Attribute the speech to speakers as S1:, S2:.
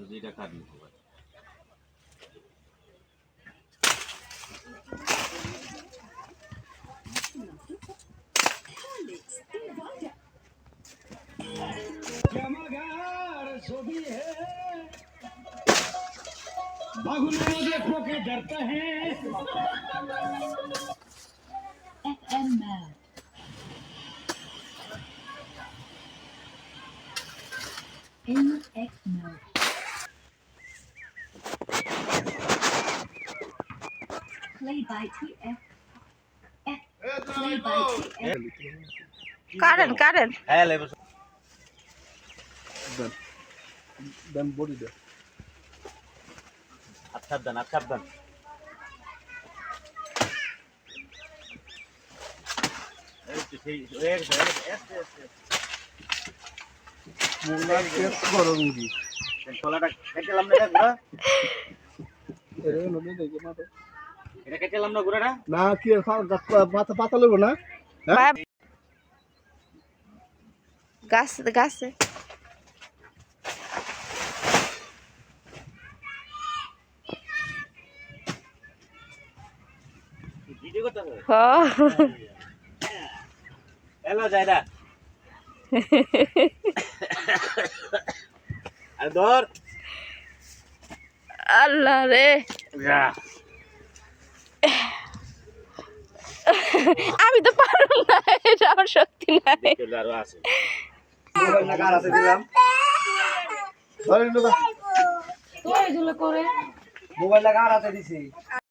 S1: যেটা কাটবি
S2: बाहुले देखो के डरता है FM mode. In X mode. Play by TF. Play by TF.
S3: Current
S1: হ্যাঁ লেবু
S4: দেন বডি দে
S1: আচ্ছা দেন এই তো সেই
S4: মোলা টেস্ট করো রুগী
S1: ছোলাটা কেটেলাম না গুড়া
S4: এরে নদী দেখে মাথা
S1: এটা কেটেলাম না গুড়াটা
S4: না কি মাথা পাতা লইব না
S3: গাছে
S1: ভিডিও করতে হবে
S3: হ
S1: হ্যালো জায়দা আরে ধর
S3: আল্লাহ রে
S1: যা
S3: আমি তো পারব না, এটা আমার শক্তি নাই।
S1: আরো আছে
S4: মোবাইল না কার আছে দিলাম ধরে নিবা
S3: তো এগুলো করে
S4: মোবাইল না কার আছে দিছি